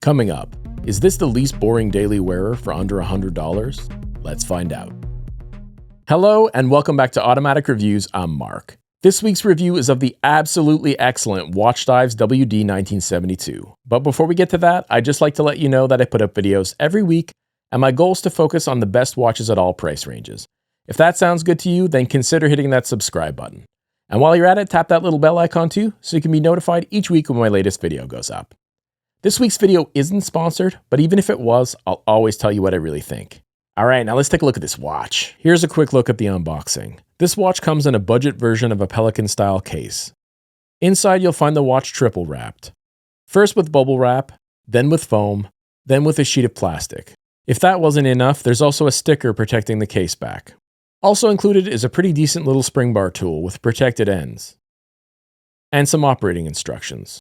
Coming up, is this the least boring daily wearer for under $100? Let's find out. Hello and welcome back to Automatic Reviews. I'm Mark. This week's review is of the absolutely excellent Watchdives WD1972. But before we get to that, I'd just like to let you know that I put up videos every week, and my goal is to focus on the best watches at all price ranges. If that sounds good to you, then consider hitting that subscribe button. And while you're at it, tap that little bell icon too, so you can be notified each week when my latest video goes up. This week's video isn't sponsored, but even if it was, I'll always tell you what I really think. Alright, now let's take a look at this watch. Here's a quick look at the unboxing. This watch comes in a budget version of a Pelican-style case. Inside you'll find the watch triple wrapped. First with bubble wrap, then with foam, then with a sheet of plastic. If that wasn't enough, there's also a sticker protecting the case back. Also included is a pretty decent little spring bar tool with protected ends. And some operating instructions.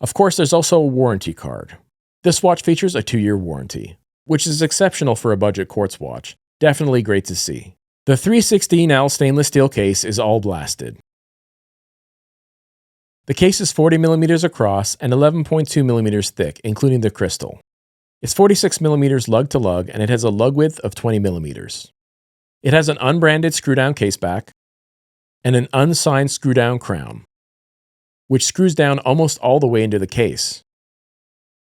Of course, there's also a warranty card. This watch features a 2-year warranty, which is exceptional for a budget quartz watch. Definitely great to see. The 316L stainless steel case is all blasted. The case is 40mm across and 11.2mm thick, including the crystal. It's 46mm lug to lug, and it has a lug width of 20mm. It has an unbranded screw-down case back and an unsigned screw-down crown, which screws down almost all the way into the case.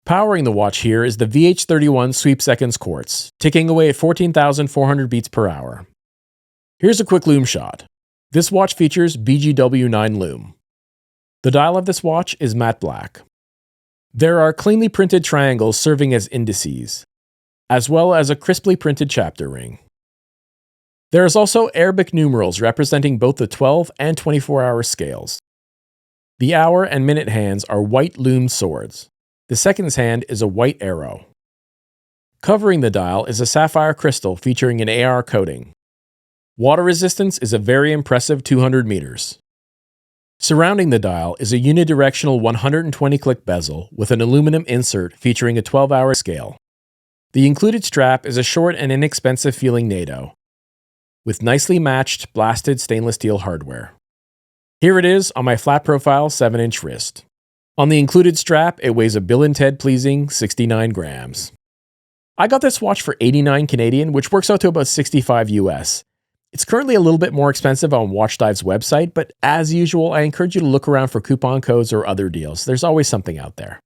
Powering the watch here is the VH31 Sweep Seconds Quartz, ticking away at 14,400 beats per hour. Here's a quick lume shot. This watch features BGW9 lume. The dial of this watch is matte black. There are cleanly printed triangles serving as indices, as well as a crisply printed chapter ring. There is also Arabic numerals representing both the 12 and 24-hour scales. The hour and minute hands are white lumed swords. The seconds hand is a white arrow. Covering the dial is a sapphire crystal featuring an AR coating. Water resistance is a very impressive 200 meters. Surrounding the dial is a unidirectional 120-click bezel with an aluminum insert featuring a 12-hour scale. The included strap is a short and inexpensive-feeling NATO, with nicely matched blasted stainless steel hardware. Here it is on my flat profile 7-inch wrist. On the included strap, it weighs a Bill and Ted pleasing 69 grams. I got this watch for 89 Canadian, which works out to about 65 US. It's currently a little bit more expensive on Watchdives' website, but as usual, I encourage you to look around for coupon codes or other deals. There's always something out there.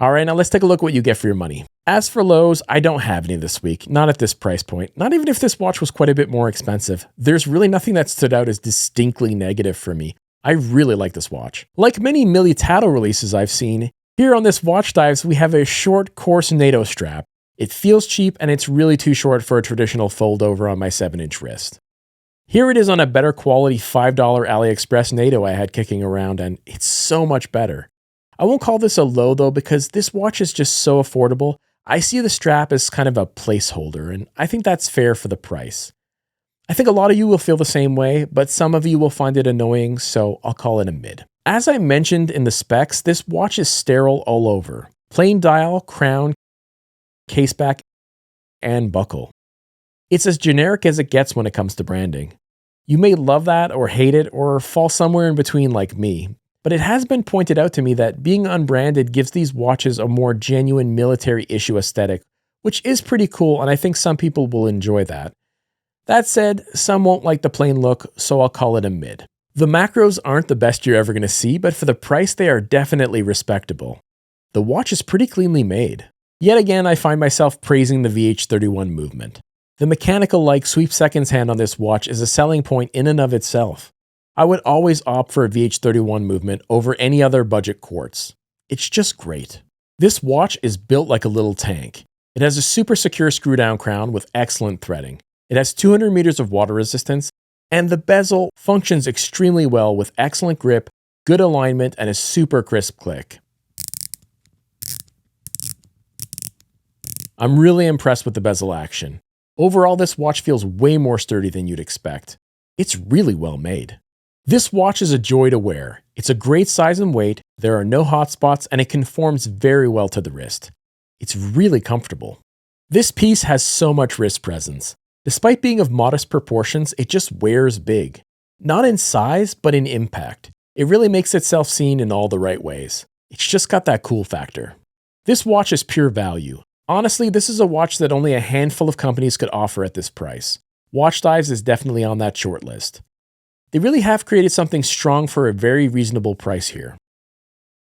Alright, now let's take a look at what you get for your money. As for lows, I don't have any this week, not at this price point. Not even if this watch was quite a bit more expensive. There's really nothing that stood out as distinctly negative for me. I really like this watch. Like many Militado releases I've seen, here on this Watchdives we have a short, coarse NATO strap. It feels cheap and it's really too short for a traditional fold over on my 7-inch wrist. Here it is on a better quality $5 AliExpress NATO I had kicking around, and it's so much better. I won't call this a low though, because this watch is just so affordable. I see the strap as kind of a placeholder, and I think that's fair for the price. I think a lot of you will feel the same way, but some of you will find it annoying, so I'll call it a mid. As I mentioned in the specs, this watch is sterile all over. Plain dial, crown, caseback, and buckle. It's as generic as it gets when it comes to branding. You may love that or hate it or fall somewhere in between like me, but it has been pointed out to me that being unbranded gives these watches a more genuine military issue aesthetic, which is pretty cool, and I think some people will enjoy that. That said, some won't like the plain look, so I'll call it a mid. The macros aren't the best you're ever going to see, but for the price they are definitely respectable. The watch is pretty cleanly made. Yet again, I find myself praising the VH31 movement. The mechanical-like sweep seconds hand on this watch is a selling point in and of itself. I would always opt for a VH31 movement over any other budget quartz. It's just great. This watch is built like a little tank. It has a super secure screw-down crown with excellent threading. It has 200 meters of water resistance, and the bezel functions extremely well with excellent grip, good alignment, and a super crisp click. I'm really impressed with the bezel action. Overall, this watch feels way more sturdy than you'd expect. It's really well made. This watch is a joy to wear. It's a great size and weight, there are no hot spots, and it conforms very well to the wrist. It's really comfortable. This piece has so much wrist presence. Despite being of modest proportions, it just wears big. Not in size, but in impact. It really makes itself seen in all the right ways. It's just got that cool factor. This watch is pure value. Honestly, this is a watch that only a handful of companies could offer at this price. Watchdives is definitely on that short list. They really have created something strong for a very reasonable price here.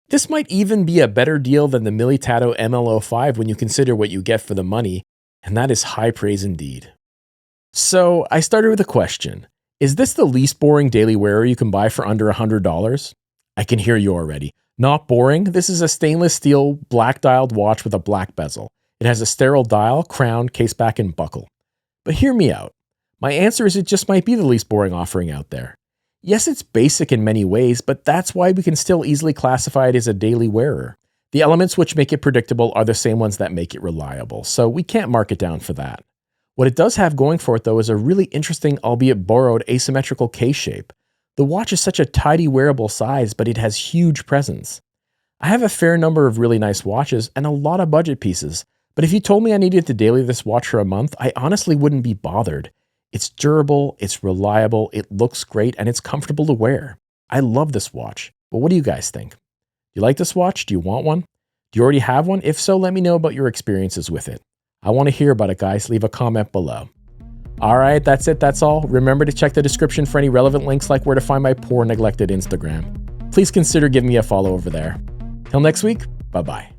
This might even be a better deal than the Militado ML05 when you consider what you get for the money, and that is high praise indeed. So, I started with a question. Is this the least boring daily wearer you can buy for under $100? I can hear you already. Not boring? This is a stainless steel black dialed watch with a black bezel. It has a sterile dial, crown, caseback, and buckle. But hear me out. My answer is it just might be the least boring offering out there. Yes, it's basic in many ways, but that's why we can still easily classify it as a daily wearer. The elements which make it predictable are the same ones that make it reliable, so we can't mark it down for that. What it does have going for it, though, is a really interesting, albeit borrowed, asymmetrical case shape. The watch is such a tidy wearable size, but it has huge presence. I have a fair number of really nice watches and a lot of budget pieces, but if you told me I needed to daily this watch for a month, I honestly wouldn't be bothered. It's durable, it's reliable, it looks great, and it's comfortable to wear. I love this watch, but what do you guys think? Do you like this watch? Do you want one? Do you already have one? If so, let me know about your experiences with it. I want to hear about it, guys. Leave a comment below. All right, that's it. That's all. Remember to check the description for any relevant links like where to find my poor neglected Instagram. Please consider giving me a follow over there. Till next week, bye-bye.